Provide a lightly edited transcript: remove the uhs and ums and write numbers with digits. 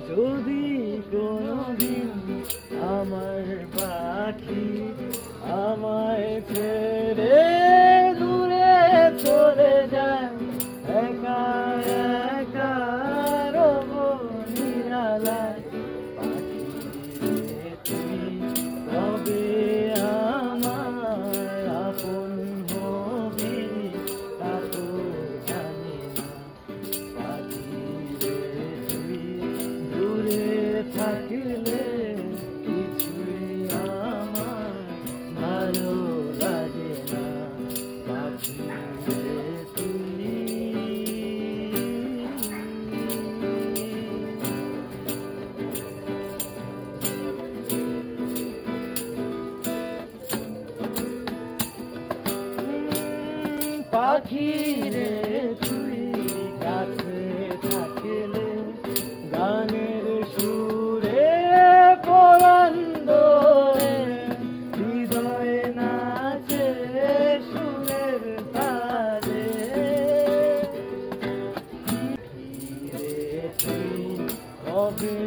যদি কোনোদিন আমার পাখি আমায় ছেড়ে দূরে চলে যায়, একা একা রব নিরালায়। পাখি রে তুই কবে আমার আপন হবি তা তো জানি না। পাখি রে তুই দূরে থাকলে কিছুই আমার ভালো লাগে না। পাখি রে তুই পাখি রে তুই কাছে থাকলে গানের সুরে পরান্দ হৃদয়ে নাচে সুরের তালে। পাখি রে তুই কবে